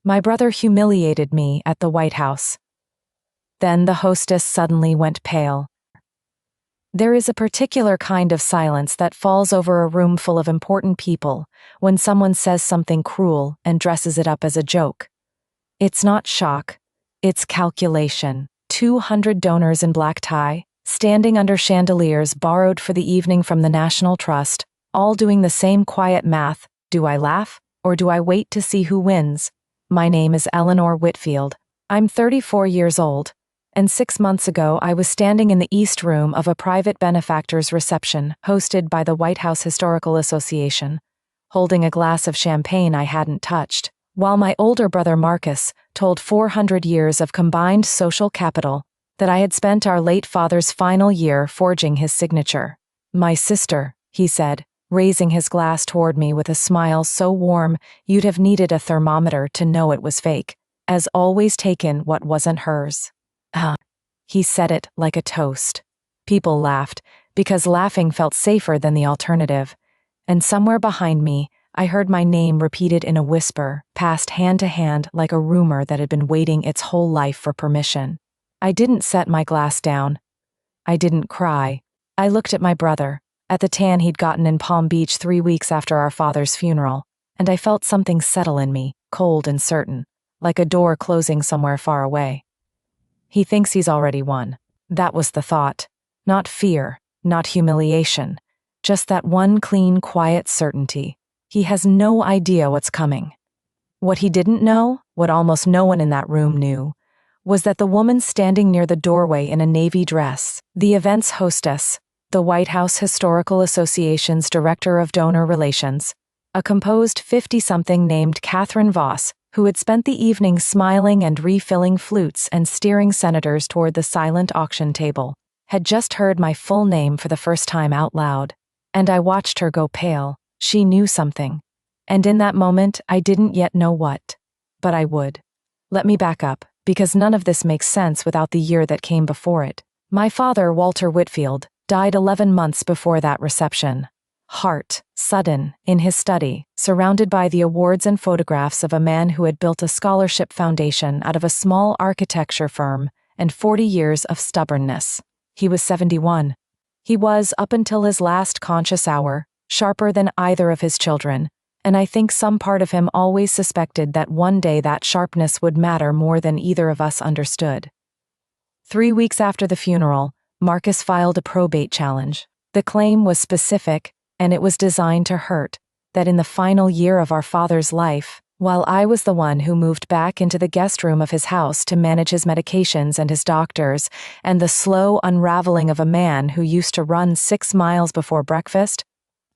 My brother humiliated me at the White House. Then the hostess suddenly went pale. There is a particular kind of silence that falls over a room full of important people when someone says something cruel and dresses it up as a joke. It's not shock, it's calculation. 200 donors in black tie, standing under chandeliers borrowed for the evening from the National Trust, all doing the same quiet math. Do I laugh, or do I wait to see who wins? My name is Eleanor Whitfield. I'm 34 years old, and 6 months ago I was standing in the East Room of a private benefactor's reception hosted by the White House Historical Association, holding a glass of champagne I hadn't touched, while my older brother Marcus told 400 years of combined social capital that I had spent our late father's final year forging his signature. My sister, he said, raising his glass toward me with a smile so warm you'd have needed a thermometer to know it was fake, has always taken what wasn't hers. He said it like a toast. People laughed, because laughing felt safer than the alternative, and somewhere behind me, I heard my name repeated in a whisper, passed hand to hand like a rumor that had been waiting its whole life for permission. I didn't set my glass down. I didn't cry. I looked at my brother, at the tan he'd gotten in Palm Beach 3 weeks after our father's funeral, and I felt something settle in me, cold and certain, like a door closing somewhere far away. He thinks he's already won. That was the thought. Not fear, not humiliation. Just that one clean, quiet certainty. He has no idea what's coming. What he didn't know, what almost no one in that room knew, was that the woman standing near the doorway in a navy dress, the event's hostess, the White House Historical Association's Director of Donor Relations, a composed 50-something named Catherine Voss, who had spent the evening smiling and refilling flutes and steering senators toward the silent auction table, had just heard my full name for the first time out loud. And I watched her go pale. She knew something. And in that moment, I didn't yet know what. But I would. Let me back up, because none of this makes sense without the year that came before it. My father, Walter Whitfield, died 11 months before that reception. Heart, sudden, in his study, surrounded by the awards and photographs of a man who had built a scholarship foundation out of a small architecture firm and 40 years of stubbornness. He was 71. He was, up until his last conscious hour, sharper than either of his children, and I think some part of him always suspected that one day that sharpness would matter more than either of us understood. 3 weeks after the funeral, Marcus filed a probate challenge. The claim was specific, and it was designed to hurt, that in the final year of our father's life, while I was the one who moved back into the guest room of his house to manage his medications and his doctors, and the slow unraveling of a man who used to run 6 miles before breakfast,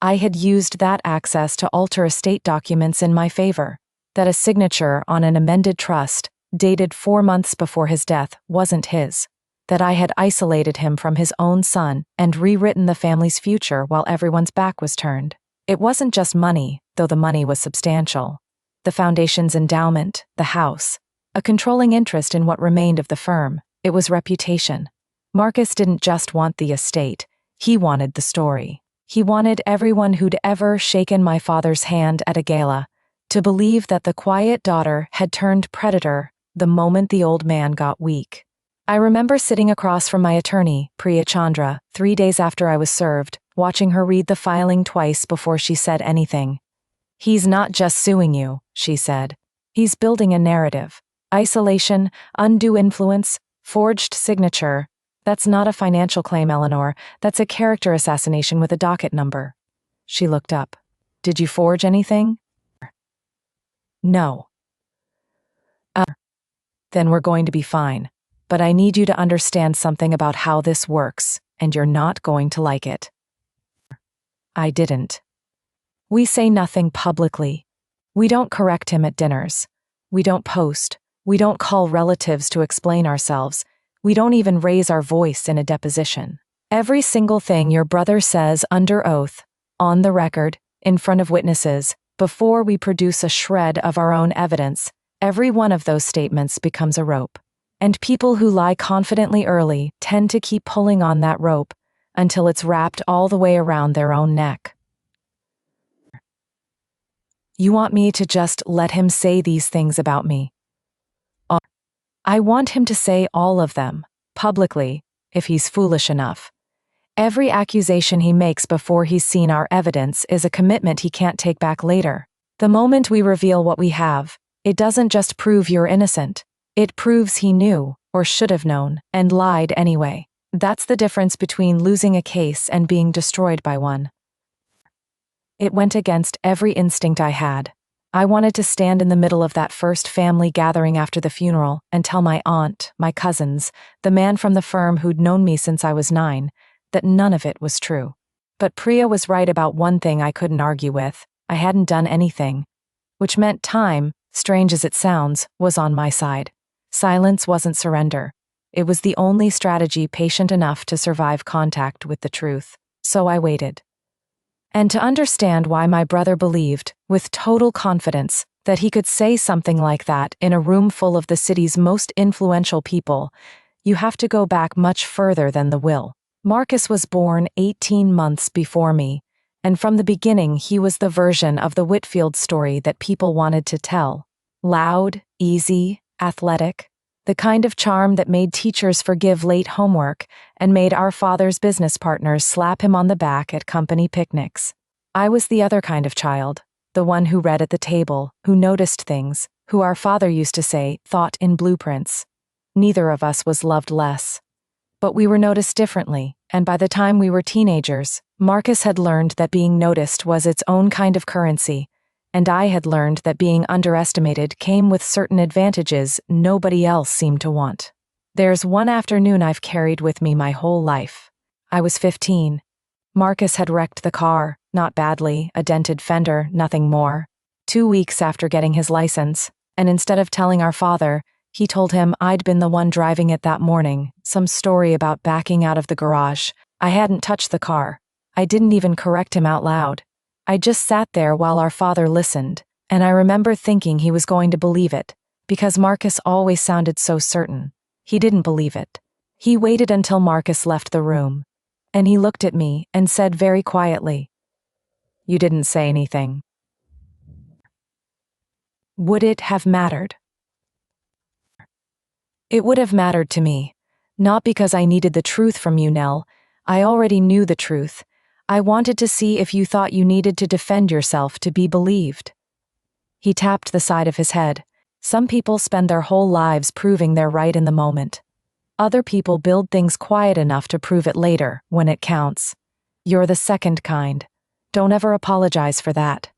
I had used that access to alter estate documents in my favor, that a signature on an amended trust, dated 4 months before his death, wasn't his, that I had isolated him from his own son and rewritten the family's future while everyone's back was turned. It wasn't just money, though the money was substantial. The foundation's endowment, the house, a controlling interest in what remained of the firm. It was reputation. Marcus didn't just want the estate, he wanted the story. He wanted everyone who'd ever shaken my father's hand at a gala to believe that the quiet daughter had turned predator the moment the old man got weak. I remember sitting across from my attorney, Priya Chandra, 3 days after I was served, watching her read the filing twice before she said anything. "He's not just suing you," she said. "He's building a narrative. Isolation, undue influence, forged signature. That's not a financial claim, Eleanor. That's a character assassination with a docket number." She looked up. "Did you forge anything?" "No." "Then we're going to be fine. But I need you to understand something about how this works, and you're not going to like it." I didn't. We say nothing publicly. We don't correct him at dinners. We don't post. We don't call relatives to explain ourselves. We don't even raise our voice in a deposition. Every single thing your brother says under oath, on the record, in front of witnesses, before we produce a shred of our own evidence, every one of those statements becomes a rope. And people who lie confidently early tend to keep pulling on that rope until it's wrapped all the way around their own neck. You want me to just let him say these things about me? I want him to say all of them, publicly, if he's foolish enough. Every accusation he makes before he's seen our evidence is a commitment he can't take back later. The moment we reveal what we have, it doesn't just prove you're innocent. It proves he knew, or should have known, and lied anyway. That's the difference between losing a case and being destroyed by one. It went against every instinct I had. I wanted to stand in the middle of that first family gathering after the funeral and tell my aunt, my cousins, the man from the firm who'd known me since I was 9, that none of it was true. But Priya was right about one thing I couldn't argue with. I hadn't done anything. Which meant time, strange as it sounds, was on my side. Silence wasn't surrender. It was the only strategy patient enough to survive contact with the truth. So I waited. And to understand why my brother believed, with total confidence, that he could say something like that in a room full of the city's most influential people, you have to go back much further than the will. Marcus was born 18 months before me, and from the beginning he was the version of the Whitfield story that people wanted to tell. Loud, easy, athletic, the kind of charm that made teachers forgive late homework and made our father's business partners slap him on the back at company picnics. I was the other kind of child, the one who read at the table, who noticed things, who our father used to say thought in blueprints. Neither of us was loved less. But we were noticed differently, and by the time we were teenagers, Marcus had learned that being noticed was its own kind of currency, and I had learned that being underestimated came with certain advantages nobody else seemed to want. There's one afternoon I've carried with me my whole life. I was 15. Marcus had wrecked the car, not badly, a dented fender, nothing more. 2 weeks after getting his license, and instead of telling our father, he told him I'd been the one driving it that morning, some story about backing out of the garage. I hadn't touched the car. I didn't even correct him out loud. I just sat there while our father listened, and I remember thinking he was going to believe it, because Marcus always sounded so certain. He didn't believe it. He waited until Marcus left the room, and he looked at me and said very quietly, "You didn't say anything." Would it have mattered? It would have mattered to me, not because I needed the truth from you, Nell. I already knew the truth. I wanted to see if you thought you needed to defend yourself to be believed. He tapped the side of his head. Some people spend their whole lives proving they're right in the moment. Other people build things quiet enough to prove it later, when it counts. You're the second kind. Don't ever apologize for that.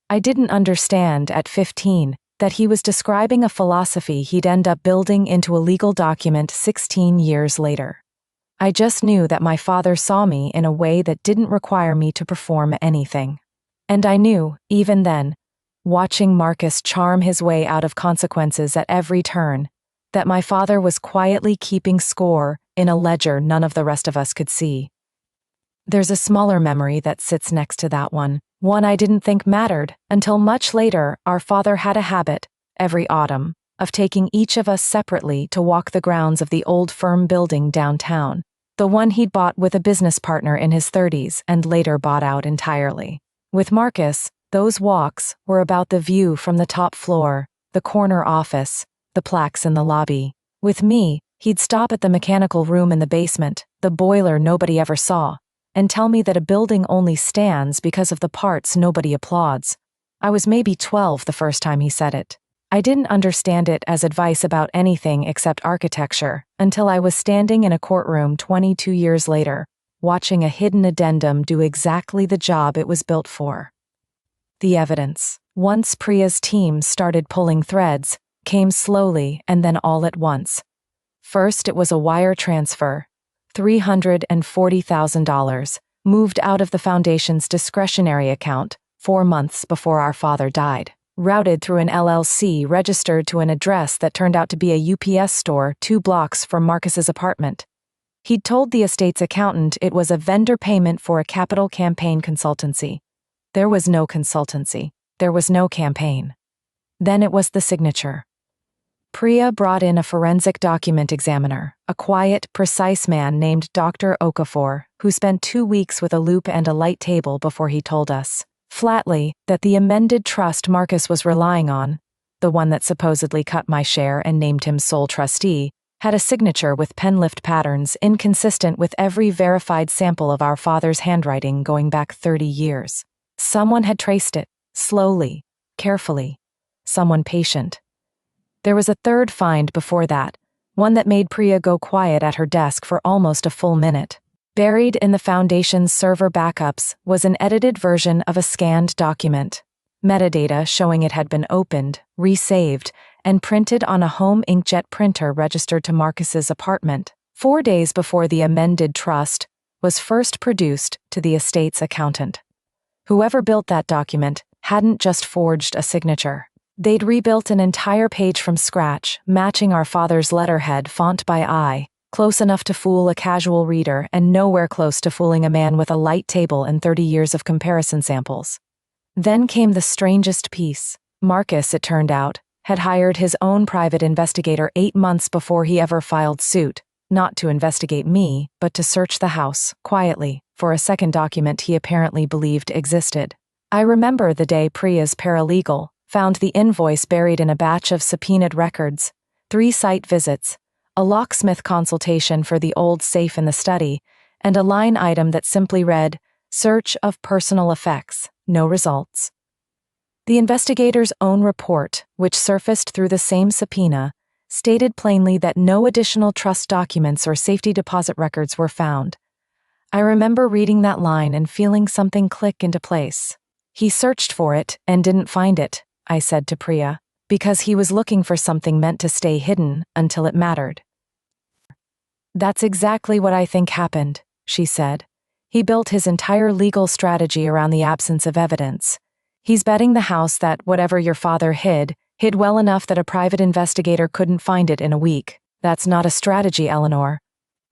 I didn't understand, at 15, that he was describing a philosophy he'd end up building into a legal document 16 years later. I just knew that my father saw me in a way that didn't require me to perform anything. And I knew, even then, watching Marcus charm his way out of consequences at every turn, that my father was quietly keeping score in a ledger none of the rest of us could see. There's a smaller memory that sits next to that one I didn't think mattered until much later. Our father had a habit, every autumn, of taking each of us separately to walk the grounds of the old firm building downtown, the one he'd bought with a business partner in his 30s and later bought out entirely. With Marcus, those walks were about the view from the top floor, the corner office, the plaques in the lobby. With me, he'd stop at the mechanical room in the basement, the boiler nobody ever saw, and tell me that a building only stands because of the parts nobody applauds. I was maybe 12 the first time he said it. I didn't understand it as advice about anything except architecture until I was standing in a courtroom 22 years later, watching a hidden addendum do exactly the job it was built for. The evidence, once Priya's team started pulling threads, came slowly and then all at once. First, it was a wire transfer, $340,000, moved out of the foundation's discretionary account 4 months before our father died, routed through an LLC registered to an address that turned out to be a UPS store 2 blocks from Marcus's apartment. He'd told the estate's accountant it was a vendor payment for a capital campaign consultancy. There was no consultancy. There was no campaign. Then it was the signature. Priya brought in a forensic document examiner, a quiet, precise man named Dr. Okafor, who spent 2 weeks with a loupe and a light table before he told us, flatly, that the amended trust Marcus was relying on, the one that supposedly cut my share and named him sole trustee, had a signature with pen lift patterns inconsistent with every verified sample of our father's handwriting going back 30 years. Someone had traced it, slowly, carefully. Someone patient. There was a third find before that, one that made Priya go quiet at her desk for almost a full minute. Buried in the Foundation's server backups was an edited version of a scanned document. Metadata showing it had been opened, resaved, and printed on a home inkjet printer registered to Marcus's apartment 4 days before the amended trust was first produced to the estate's accountant. Whoever built that document hadn't just forged a signature. They'd rebuilt an entire page from scratch, matching our father's letterhead font by eye, close enough to fool a casual reader and nowhere close to fooling a man with a light table and 30 years of comparison samples. Then came the strangest piece. Marcus, it turned out, had hired his own private investigator 8 months before he ever filed suit, not to investigate me, but to search the house, quietly, for a second document he apparently believed existed. I remember the day Priya's paralegal found the invoice buried in a batch of subpoenaed records, 3 site visits, a locksmith consultation for the old safe in the study, and a line item that simply read, "Search of personal effects, no results." The investigator's own report, which surfaced through the same subpoena, stated plainly that no additional trust documents or safety deposit records were found. I remember reading that line and feeling something click into place. "He searched for it and didn't find it," I said to Priya, "because he was looking for something meant to stay hidden until it mattered." "That's exactly what I think happened," she said. "He built his entire legal strategy around the absence of evidence. He's betting the house that whatever your father hid well enough that a private investigator couldn't find it in a week. That's not a strategy, Eleanor.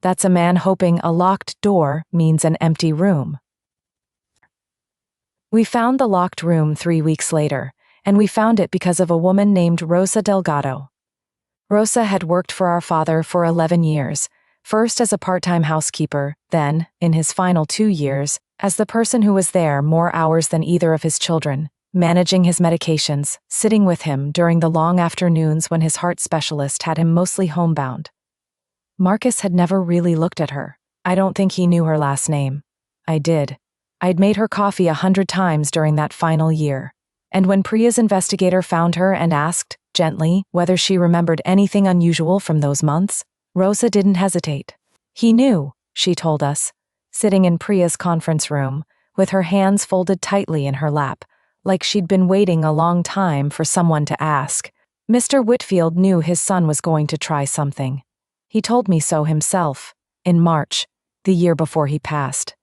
That's a man hoping a locked door means an empty room." We found the locked room 3 weeks later, and we found it because of a woman named Rosa Delgado. Rosa had worked for our father for 11 years, first as a part-time housekeeper, then, in his final 2 years, as the person who was there more hours than either of his children, managing his medications, sitting with him during the long afternoons when his heart specialist had him mostly homebound. Marcus had never really looked at her. I don't think he knew her last name. I did. I'd made her coffee 100 times during that final year. And when Priya's investigator found her and asked, gently, whether she remembered anything unusual from those months, Rosa didn't hesitate. "He knew," she told us, sitting in Priya's conference room, with her hands folded tightly in her lap, like she'd been waiting a long time for someone to ask. "Mr. Whitfield knew his son was going to try something. He told me so himself, in March, the year before he passed."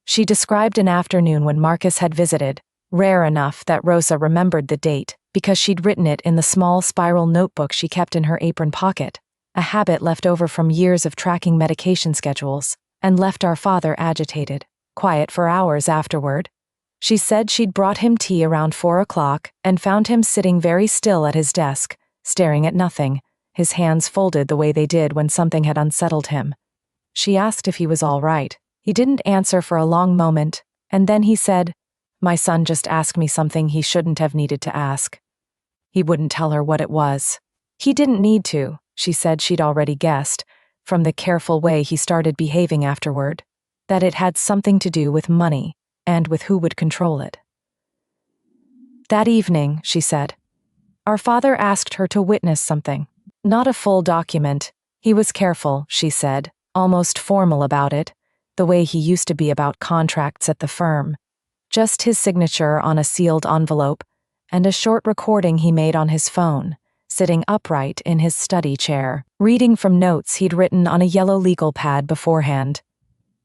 She described an afternoon when Marcus had visited, rare enough that Rosa remembered the date because she'd written it in the small spiral notebook she kept in her apron pocket, a habit left over from years of tracking medication schedules, and left our father agitated, quiet for hours afterward. She said she'd brought him tea around 4 o'clock and found him sitting very still at his desk, staring at nothing, his hands folded the way they did when something had unsettled him. She asked if he was all right. He didn't answer for a long moment, and then he said, "My son just asked me something he shouldn't have needed to ask." He wouldn't tell her what it was. He didn't need to, she said she'd already guessed, from the careful way he started behaving afterward, that it had something to do with money, and with who would control it. That evening, she said, our father asked her to witness something. Not a full document. He was careful, she said, almost formal about it, the way he used to be about contracts at the firm. Just his signature on a sealed envelope, and a short recording he made on his phone, sitting upright in his study chair, reading from notes he'd written on a yellow legal pad beforehand.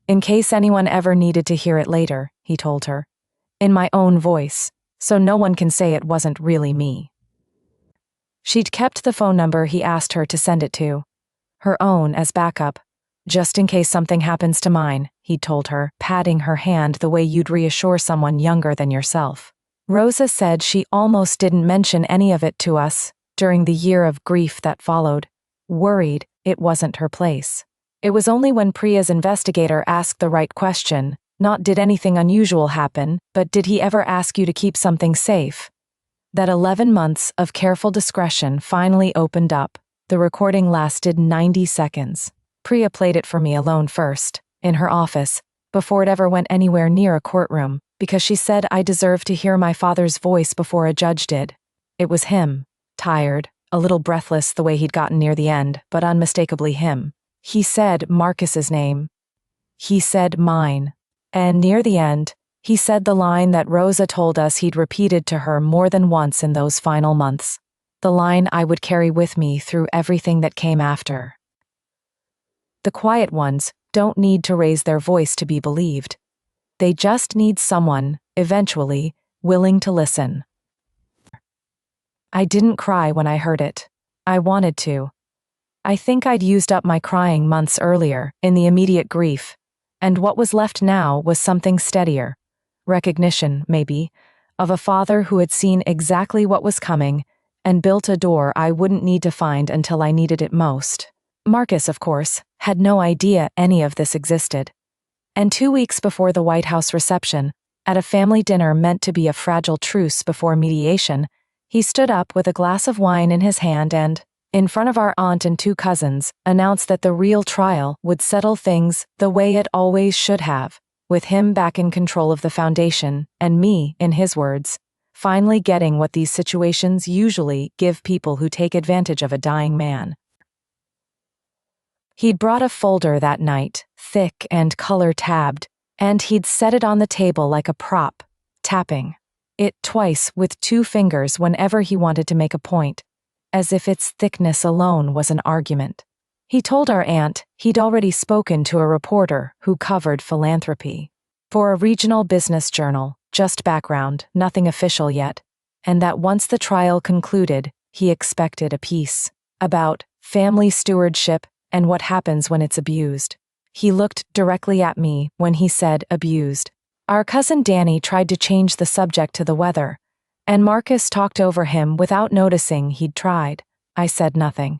"In case anyone ever needed to hear it later," he told her, "in my own voice, so no one can say it wasn't really me." She'd kept the phone number he asked her to send it to, her own as backup, just in case something happens to mine, he'd told her, patting her hand the way you'd reassure someone younger than yourself. Rosa said she almost didn't mention any of it to us during the year of grief that followed, worried it wasn't her place. It was only when Priya's investigator asked the right question, Not did anything unusual happen, but did he ever ask you to keep something safe? That 11 months of careful discretion finally opened up. The recording lasted 90 seconds. Priya played it for me alone first, in her office, before it ever went anywhere near a courtroom, because she said I deserved to hear my father's voice before a judge did. It was him, tired, a little breathless the way he'd gotten near the end, but unmistakably him. He said Marcus's name. He said mine. And near the end, he said the line that Rosa told us he'd repeated to her more than once in those final months. The line I would carry with me through everything that came after. The quiet ones don't need to raise their voice to be believed. They just need someone, eventually, willing to listen. I didn't cry when I heard it. I wanted to. I think I'd used up my crying months earlier, in the immediate grief, and what was left now was something steadier. Recognition, maybe, of a father who had seen exactly what was coming and built a door I wouldn't need to find until I needed it most. Marcus, of course, had no idea any of this existed. And 2 weeks before the White House reception, at a family dinner meant to be a fragile truce before mediation, he stood up with a glass of wine in his hand and, in front of our aunt and 2 cousins, announced that the real trial would settle things the way it always should have, with him back in control of the foundation, and me, in his words, finally getting what these situations usually give people who take advantage of a dying man. He'd brought a folder that night, thick and color-tabbed, and he'd set it on the table like a prop, tapping it twice with 2 fingers whenever he wanted to make a point, as if its thickness alone was an argument. He told our aunt he'd already spoken to a reporter who covered philanthropy for a regional business journal, just background, nothing official yet, and that once the trial concluded, he expected a piece about family stewardship and what happens when it's abused. He looked directly at me when he said abused. Our cousin Danny tried to change the subject to the weather, and Marcus talked over him without noticing he'd tried. I said nothing.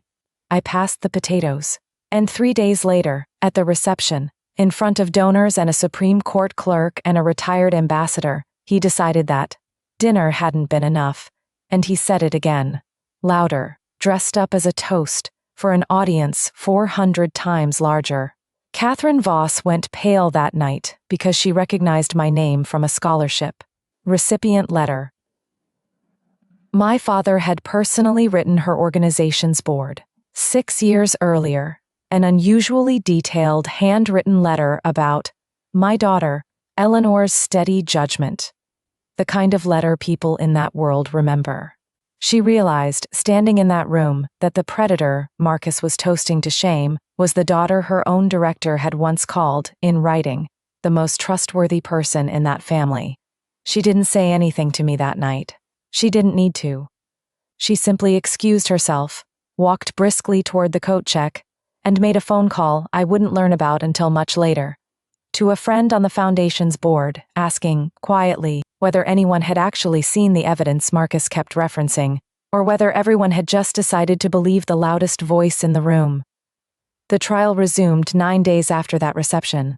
I passed the potatoes. And 3 days later, at the reception, in front of donors and a Supreme Court clerk and a retired ambassador, he decided that dinner hadn't been enough, and he said it again, louder, dressed up as a toast, for an audience 400 times larger. Catherine Voss went pale that night because she recognized my name from a scholarship recipient letter. My father had personally written her organization's board, 6 years earlier, an unusually detailed handwritten letter about my daughter, Eleanor's steady judgment, the kind of letter people in that world remember. She realized, standing in that room, that the predator Marcus was toasting to shame was the daughter her own director had once called, in writing, the most trustworthy person in that family. She didn't say anything to me that night. She didn't need to. She simply excused herself, walked briskly toward the coat check, and made a phone call I wouldn't learn about until much later, to a friend on the foundation's board, asking, quietly, whether anyone had actually seen the evidence Marcus kept referencing, or whether everyone had just decided to believe the loudest voice in the room. The trial resumed 9 days after that reception.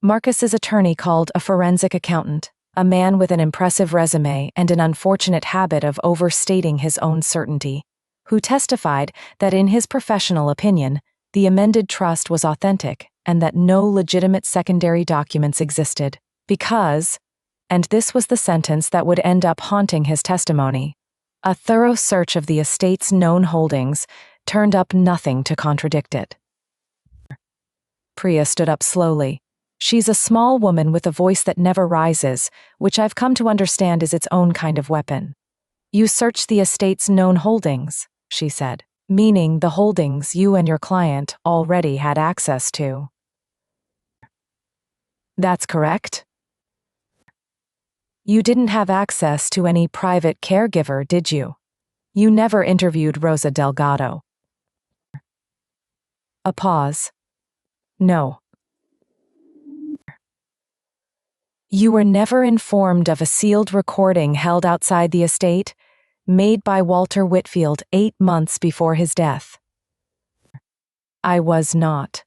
Marcus's attorney called a forensic accountant, a man with an impressive resume and an unfortunate habit of overstating his own certainty, who testified that in his professional opinion, the amended trust was authentic and that no legitimate secondary documents existed, because, and this was the sentence that would end up haunting his testimony, a thorough search of the estate's known holdings turned up nothing to contradict it. Priya stood up slowly. She's a small woman with a voice that never rises, which I've come to understand is its own kind of weapon. You searched the estate's known holdings, she said, meaning the holdings you and your client already had access to. That's correct. You didn't have access to any private caregiver, did you? You never interviewed Rosa Delgado. A pause. No. You were never informed of a sealed recording held outside the estate, made by Walter Whitfield 8 months before his death. I was not.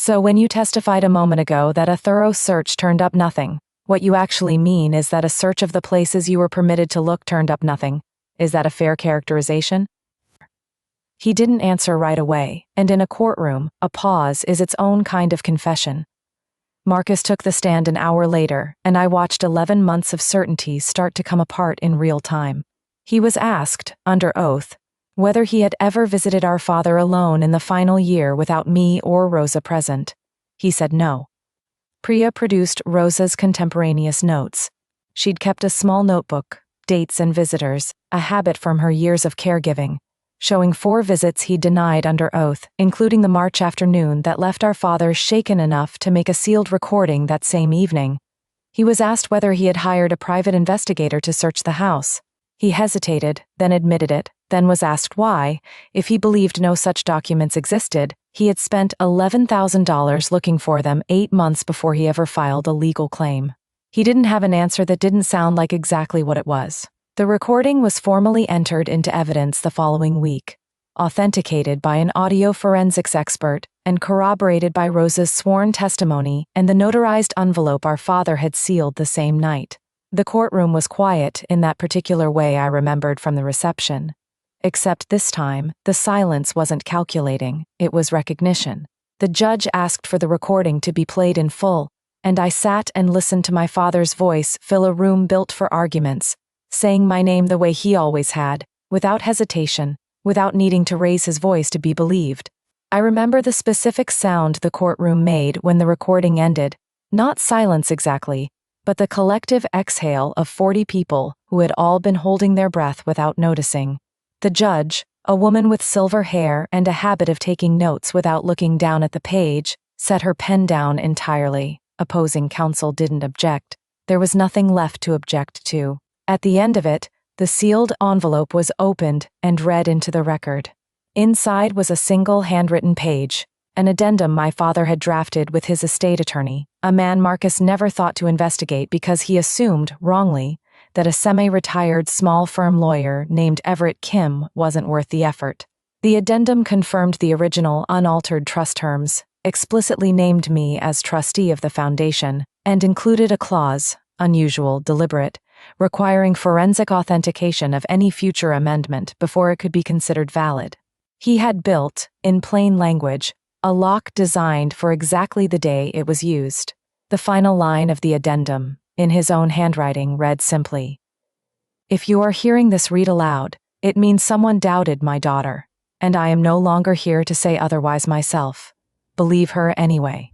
So when you testified a moment ago that a thorough search turned up nothing, what you actually mean is that a search of the places you were permitted to look turned up nothing. Is that a fair characterization? He didn't answer right away, and in a courtroom, a pause is its own kind of confession. Marcus took the stand an hour later, and I watched 11 months of certainty start to come apart in real time. He was asked, under oath, whether he had ever visited our father alone in the final year without me or Rosa present. He said no. Priya produced Rosa's contemporaneous notes. She'd kept a small notebook, dates and visitors, a habit from her years of caregiving, showing 4 visits he denied under oath, including the March afternoon that left our father shaken enough to make a sealed recording that same evening. He was asked whether he had hired a private investigator to search the house. He hesitated, then admitted it, then was asked why, if he believed no such documents existed, he had spent $11,000 looking for them 8 months before he ever filed a legal claim. He didn't have an answer that didn't sound like exactly what it was. The recording was formally entered into evidence the following week, authenticated by an audio forensics expert and corroborated by Rosa's sworn testimony and the notarized envelope our father had sealed the same night. The courtroom was quiet in that particular way I remembered from the reception. Except this time, the silence wasn't calculating, it was recognition. The judge asked for the recording to be played in full, and I sat and listened to my father's voice fill a room built for arguments, saying my name the way he always had, without hesitation, without needing to raise his voice to be believed. I remember the specific sound the courtroom made when the recording ended, not silence exactly, but the collective exhale of 40 people who had all been holding their breath without noticing. The judge, a woman with silver hair and a habit of taking notes without looking down at the page, set her pen down entirely. Opposing counsel didn't object. There was nothing left to object to. At the end of it, the sealed envelope was opened and read into the record. Inside was a single handwritten page, an addendum my father had drafted with his estate attorney, a man Marcus never thought to investigate because he assumed, wrongly, that a semi-retired small firm lawyer named Everett Kim wasn't worth the effort. The addendum confirmed the original unaltered trust terms, explicitly named me as trustee of the foundation, and included a clause, unusual, deliberate, requiring forensic authentication of any future amendment before it could be considered valid. He had built, in plain language, a lock designed for exactly the day it was used. The final line of the addendum, in his own handwriting, read simply, "If you are hearing this read aloud, it means someone doubted my daughter, and I am no longer here to say otherwise myself. Believe her anyway."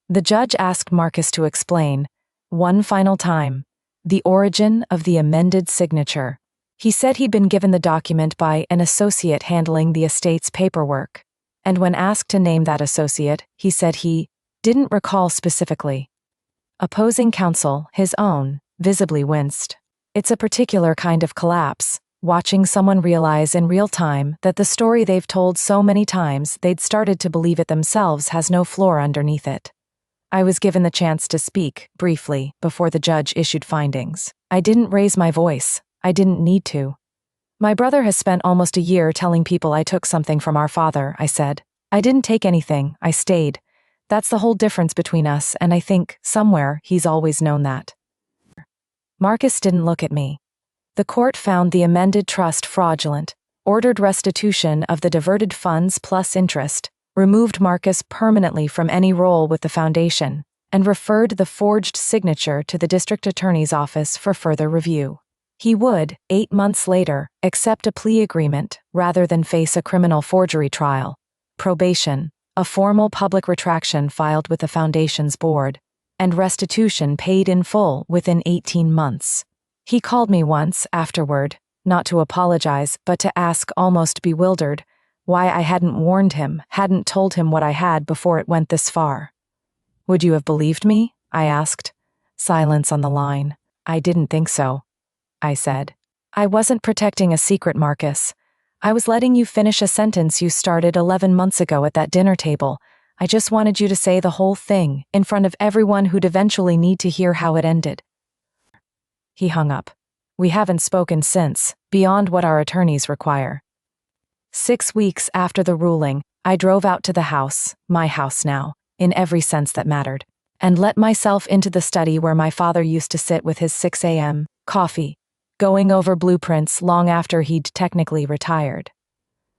The judge asked Marcus to explain, one final time, the origin of the amended signature. He said he'd been given the document by an associate handling the estate's paperwork, and when asked to name that associate, he said he didn't recall specifically. Opposing counsel, his own, visibly winced. It's a particular kind of collapse, watching someone realize in real time that the story they've told so many times they'd started to believe it themselves has no floor underneath it. I was given the chance to speak, briefly, before the judge issued findings. I didn't raise my voice. I didn't need to. My brother has spent almost a year telling people I took something from our father, I said. I didn't take anything, I stayed. That's the whole difference between us, and I think, somewhere, he's always known that. Marcus didn't look at me. The court found the amended trust fraudulent, ordered restitution of the diverted funds plus interest, removed Marcus permanently from any role with the foundation, and referred the forged signature to the district attorney's office for further review. He would, 8 months later, accept a plea agreement rather than face a criminal forgery trial, probation, a formal public retraction filed with the foundation's board, and restitution paid in full within 18 months. He called me once, afterward, not to apologize, but to ask, almost bewildered, why I hadn't warned him, hadn't told him what I had before it went this far. "Would you have believed me?" I asked. Silence on the line. "I didn't think so," I said. "I wasn't protecting a secret, Marcus. I was letting you finish a sentence you started 11 months ago at that dinner table. I just wanted you to say the whole thing, in front of everyone who'd eventually need to hear how it ended." He hung up. We haven't spoken since, beyond what our attorneys require. 6 weeks after the ruling, I drove out to the house, my house now, in every sense that mattered, and let myself into the study where my father used to sit with his 6 a.m. coffee, going over blueprints long after he'd technically retired.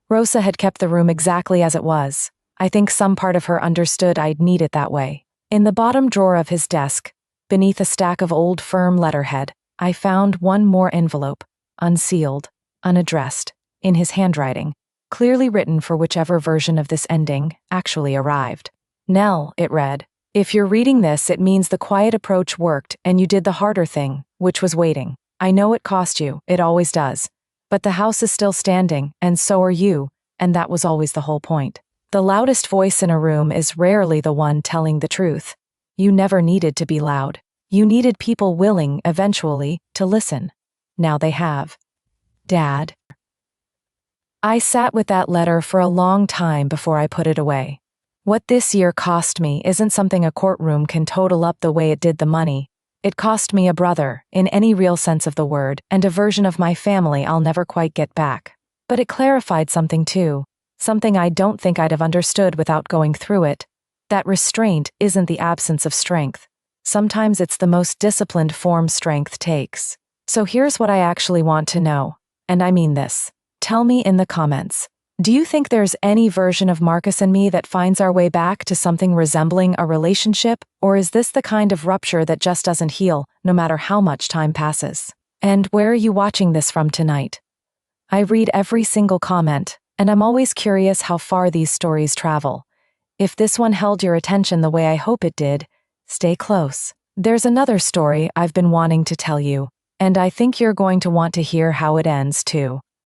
Rosa had kept the room exactly as it was. I think some part of her understood I'd need it that way. In the bottom drawer of his desk, beneath a stack of old firm letterhead, I found one more envelope, unsealed, unaddressed, in his handwriting, clearly written for whichever version of this ending actually arrived. Nell, it read, if you're reading this, it means the quiet approach worked and you did the harder thing, which was waiting. I know it cost you, it always does. But the house is still standing, and so are you, and that was always the whole point. The loudest voice in a room is rarely the one telling the truth. You never needed to be loud. You needed people willing, eventually, to listen. Now they have. Dad. I sat with that letter for a long time before I put it away. What this year cost me isn't something a courtroom can total up the way it did the money. It cost me a brother, in any real sense of the word, and a version of my family I'll never quite get back. But it clarified something too, something I don't think I'd have understood without going through it. That restraint isn't the absence of strength. Sometimes it's the most disciplined form strength takes. So here's what I actually want to know, and I mean this. Tell me in the comments. Do you think there's any version of Marcus and me that finds our way back to something resembling a relationship, or is this the kind of rupture that just doesn't heal, no matter how much time passes? And where are you watching this from tonight? I read every single comment, and I'm always curious how far these stories travel. If this one held your attention the way I hope it did, stay close. There's another story I've been wanting to tell you, and I think you're going to want to hear how it ends too.